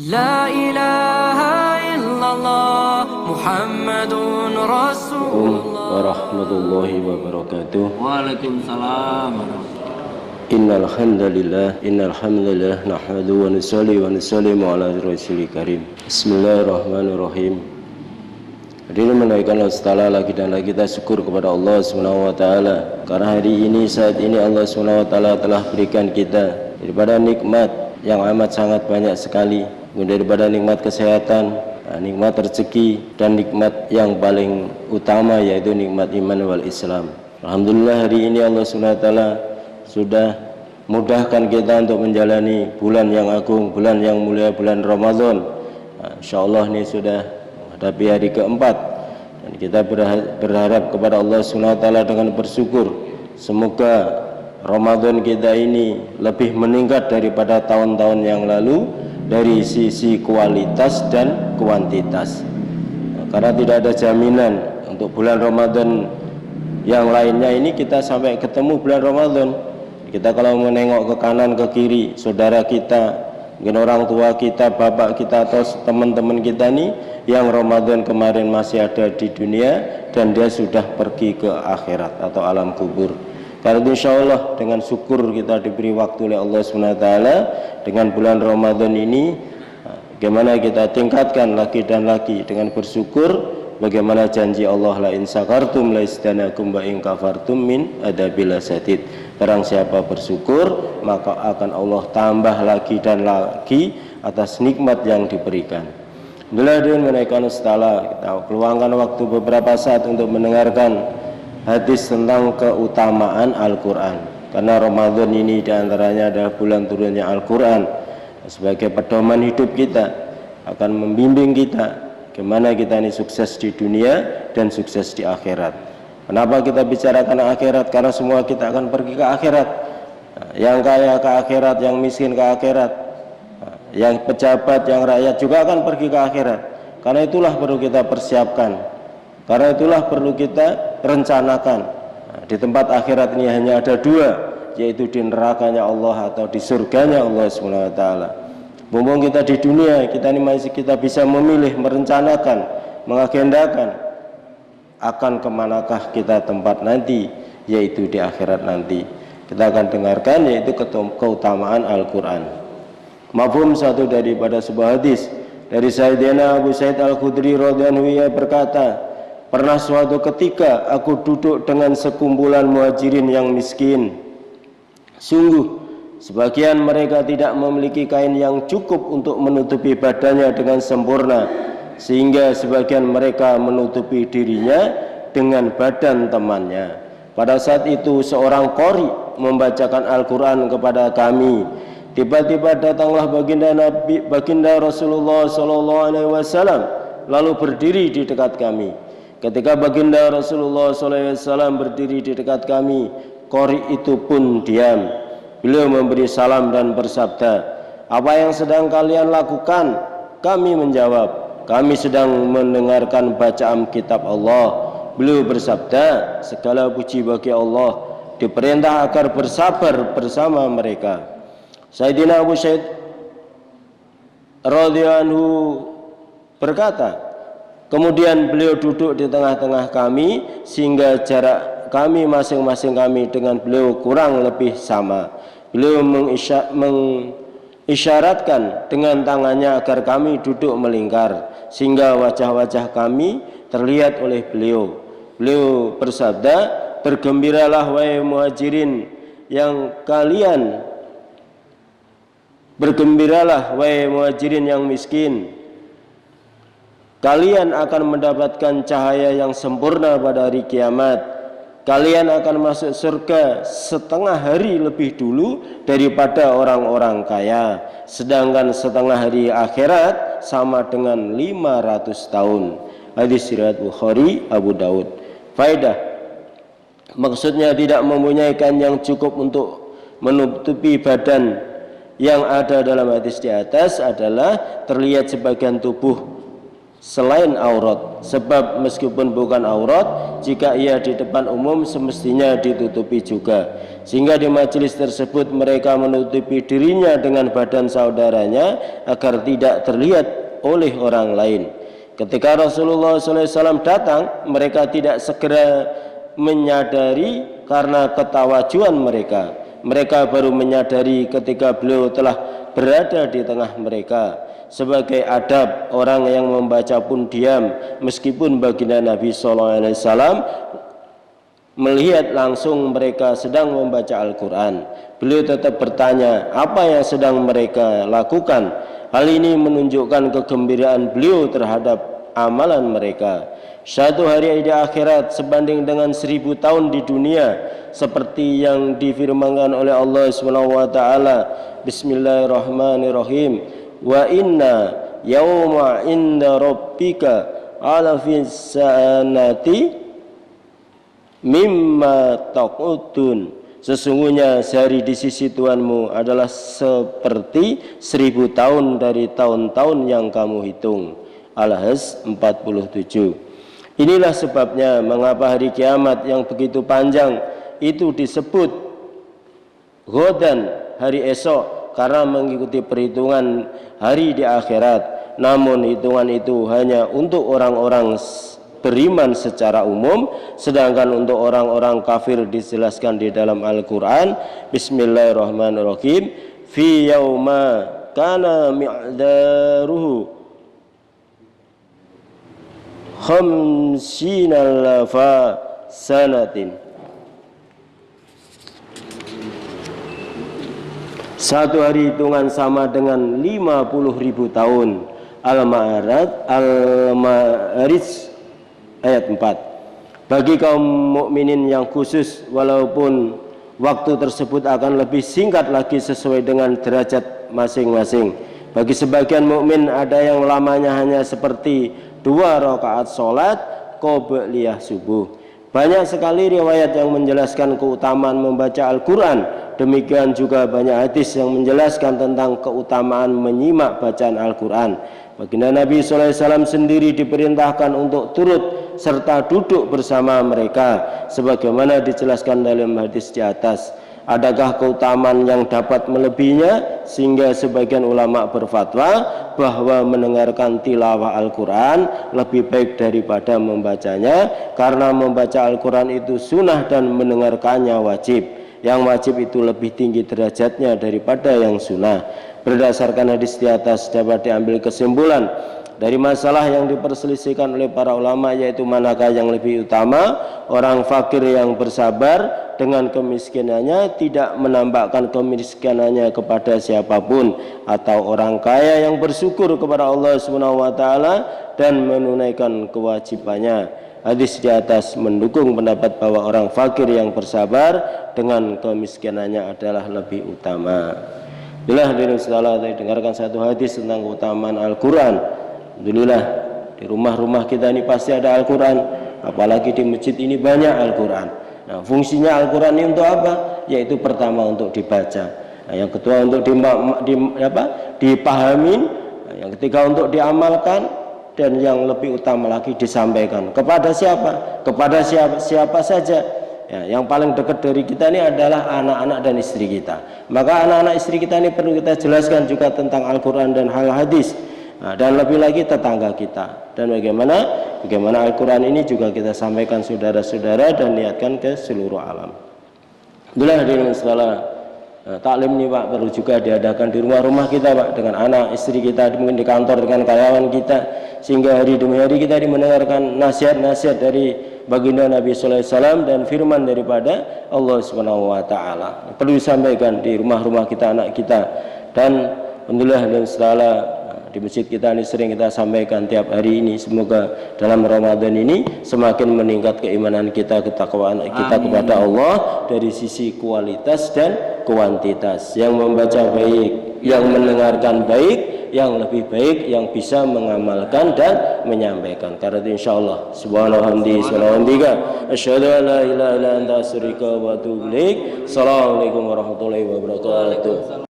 La ilaha illallah Muhammadun Rasulullah. Warahmatullahi wabarakatuh. Waalaikumsalam. Innal hamdalillah nahmaduhu wa nusalli wa nusallimu ala rasulil karim. Bismillahirrahmanirrahim. Hadirin menaikkan Allah lagi dan lagi kita syukur kepada Allah Subhanahu wa taala karena hari ini saat ini Allah Subhanahu wa taala telah berikan kita daripada nikmat yang amat sangat banyak sekali, daripada nikmat kesehatan, nikmat rezeki, dan nikmat yang paling utama yaitu nikmat iman wal Islam. Alhamdulillah hari ini Allah SWT sudah mudahkan kita untuk menjalani bulan yang agung, bulan yang mulia, bulan Ramadan. InsyaAllah ini sudah menghadapi hari keempat dan kita berharap kepada Allah SWT dengan bersyukur semoga Ramadan kita ini lebih meningkat daripada tahun-tahun yang lalu dari sisi kualitas dan kuantitas. Karena tidak ada jaminan untuk bulan Ramadan yang lainnya ini kita sampai ketemu bulan Ramadan. Kita kalau menengok ke kanan ke kiri, saudara kita, mungkin orang tua kita, bapak kita atau teman-teman kita nih yang Ramadan kemarin masih ada di dunia dan dia sudah pergi ke akhirat atau alam kubur. Karena itu insya Allah dengan syukur kita diberi waktu oleh Allah SWT dengan bulan Ramadan ini, bagaimana kita tingkatkan lagi dan lagi dengan bersyukur, bagaimana janji Allah la in syakartum la izdanakum wa in kafartum min adabil asadid. Barang siapa bersyukur maka akan Allah tambah lagi dan lagi atas nikmat yang diberikan. Alhamdulillah dengan menaikkan ustala kita peluangkan waktu beberapa saat untuk mendengarkan hadis tentang keutamaan Al-Quran. Karena Ramadan ini diantaranya adalah bulan turunnya Al-Quran sebagai pedoman hidup kita, akan membimbing kita bagaimana kita ini sukses di dunia dan sukses di akhirat. Kenapa kita bicarakan akhirat? Karena semua kita akan pergi ke akhirat. Yang kaya ke akhirat, yang miskin ke akhirat, yang pejabat, yang rakyat juga akan pergi ke akhirat. Karena itulah perlu kita persiapkan. Karena itulah perlu kita rencanakan. Di tempat akhirat ini hanya ada dua, yaitu di nerakanya Allah atau di surganya Allah SWT. Mumpung kita di dunia, kita ini masih kita bisa memilih, merencanakan, mengagendakan akan kemanakah kita tempat nanti, yaitu di akhirat nanti. Kita akan dengarkan yaitu keutamaan Al-Quran. Mafhum satu daripada sebuah hadis dari Sayyidina Abu Sa'id Al-Khudri radhiyallahu anhu, ia berkata, pernah suatu ketika aku duduk dengan sekumpulan muhajirin yang miskin. Sungguh sebagian mereka tidak memiliki kain yang cukup untuk menutupi badannya dengan sempurna, sehingga sebagian mereka menutupi dirinya dengan badan temannya. Pada saat itu seorang qori membacakan Al-Quran kepada kami. Tiba-tiba datanglah baginda Rasulullah SAW lalu berdiri di dekat kami. Ketika baginda Rasulullah SAW berdiri di dekat kami, qori itu pun diam. Beliau memberi salam dan bersabda, apa yang sedang kalian lakukan? Kami menjawab, kami sedang mendengarkan bacaan kitab Allah. Beliau bersabda, segala puji bagi Allah, diperintah agar bersabar bersama mereka. Sayyidina Abu Sa'id radhiyallahu anhu berkata, kemudian beliau duduk di tengah-tengah kami sehingga jarak kami masing-masing kami dengan beliau kurang lebih sama. Beliau mengisyaratkan dengan tangannya agar kami duduk melingkar sehingga wajah-wajah kami terlihat oleh beliau. Beliau bersabda, bergembiralah wahai muhajirin yang kalian, bergembiralah wahai muhajirin yang miskin. Kalian akan mendapatkan cahaya yang sempurna pada hari kiamat. Kalian akan masuk surga setengah hari lebih dulu daripada orang-orang kaya. Sedangkan setengah hari akhirat sama dengan 500 tahun. Hadis riwayat Bukhari, Abu Daud. Faedah, maksudnya tidak mempunyai kain yang cukup untuk menutupi badan yang ada dalam hadis di atas adalah terlihat sebagian tubuh selain aurat, sebab meskipun bukan aurat, jika ia di depan umum semestinya ditutupi juga. Sehingga di majelis tersebut mereka menutupi dirinya dengan badan saudaranya agar tidak terlihat oleh orang lain. Ketika Rasulullah SAW datang, mereka tidak segera menyadari karena ketawajuan mereka. Mereka baru menyadari ketika beliau telah berada di tengah mereka. Sebagai adab, orang yang membaca pun diam, meskipun baginda Nabi SAW melihat langsung mereka sedang membaca Al-Quran. Beliau tetap bertanya, apa yang sedang mereka lakukan? Hal ini menunjukkan kegembiraan beliau terhadap amalan mereka. Satu hari di akhirat sebanding dengan 1000 tahun di dunia, seperti yang difirmankan oleh Allah SWT. Bismillahirrahmanirrahim. Wa inna yawma inda rabbika ala fisanati mimma taqudun. Sesungguhnya sehari di sisi Tuhanmu adalah seperti 1000 tahun dari tahun-tahun yang kamu hitung. Al-Hajj 47. Inilah sebabnya mengapa hari kiamat yang begitu panjang itu disebut Ghodan, hari esok, karena mengikuti perhitungan hari di akhirat. Namun hitungan itu hanya untuk orang-orang beriman secara umum, sedangkan untuk orang-orang kafir dijelaskan di dalam Al-Quran. Bismillahirrahmanirrahim. Fi yauma kana mi'daruhu khamsina lafa sanatin. Satu hari hitungan sama dengan 50.000 tahun. Al-Ma'arij ayat 4. Bagi kaum mukminin yang khusus, walaupun waktu tersebut akan lebih singkat lagi sesuai dengan derajat masing-masing. Bagi sebagian mukmin ada yang lamanya hanya seperti 2 rakaat sholat qobliyah subuh. Banyak sekali riwayat yang menjelaskan keutamaan membaca Al-Quran. Demikian juga banyak hadis yang menjelaskan tentang keutamaan menyimak bacaan Al-Quran. Baginda Nabi SAW sendiri diperintahkan untuk turut serta duduk bersama mereka, sebagaimana dijelaskan dalam hadis di atas. Adakah keutamaan yang dapat melebihinya? Sehingga sebagian ulama berfatwa bahwa mendengarkan tilawah Al-Quran lebih baik daripada membacanya, karena membaca Al-Quran itu sunnah dan mendengarkannya wajib. Yang wajib itu lebih tinggi derajatnya daripada yang sunnah. Berdasarkan hadis di atas dapat diambil kesimpulan dari masalah yang diperselisihkan oleh para ulama, yaitu manakah yang lebih utama. Orang fakir yang bersabar dengan kemiskinannya, tidak menampakkan kemiskinannya kepada siapapun, atau orang kaya yang bersyukur kepada Allah SWT dan menunaikan kewajibannya. Hadis di atas mendukung pendapat bahwa orang fakir yang bersabar dengan kemiskinannya adalah lebih utama. Bila hadirin sekalian, saya dengarkan satu hadis tentang keutamaan Al-Quran. Alhamdulillah, di rumah-rumah kita ini pasti ada Al-Quran, apalagi di masjid ini banyak Al-Quran. Nah, fungsinya Al-Quran ini untuk apa? Yaitu pertama untuk dibaca, nah, yang kedua untuk dipahami, nah, yang ketiga untuk diamalkan, dan yang lebih utama lagi disampaikan. Kepada siapa? Kepada siapa saja. Ya, yang paling dekat dari kita ini adalah anak-anak dan istri kita. Maka anak-anak istri kita ini perlu kita jelaskan juga tentang Al-Quran dan hal hadis. Nah, dan lebih lagi tetangga kita. Dan bagaimana Al-Quran ini juga kita sampaikan saudara-saudara dan niatkan ke seluruh alam. Itulah hadirin sekalian. Nah, taklim ini Pak perlu juga diadakan di rumah-rumah kita Pak, dengan anak istri kita, mungkin di kantor dengan karyawan kita, sehingga hari demi hari kita mendengarkan nasihat-nasihat dari baginda Nabi Sallallahu Alaihi Wasallam dan firman daripada Allah Subhanahu Wa Taala. Perlu disampaikan di rumah-rumah kita, anak kita. Dan alhamdulillah dan setelah di masjid kita ini sering kita sampaikan tiap hari ini. Semoga dalam Ramadan ini semakin meningkat keimanan kita, ketakwaan kita kepada Allah dari sisi kualitas dan kuantitas. Yang membaca baik, yang mendengarkan baik, yang lebih baik, yang bisa mengamalkan dan menyampaikan. Karena itu insyaallah subhanallah asyhadu an la ilaha illa anta astaghfiruka wa atubu ilaik. Assalamualaikum warahmatullahi wabarakatuh.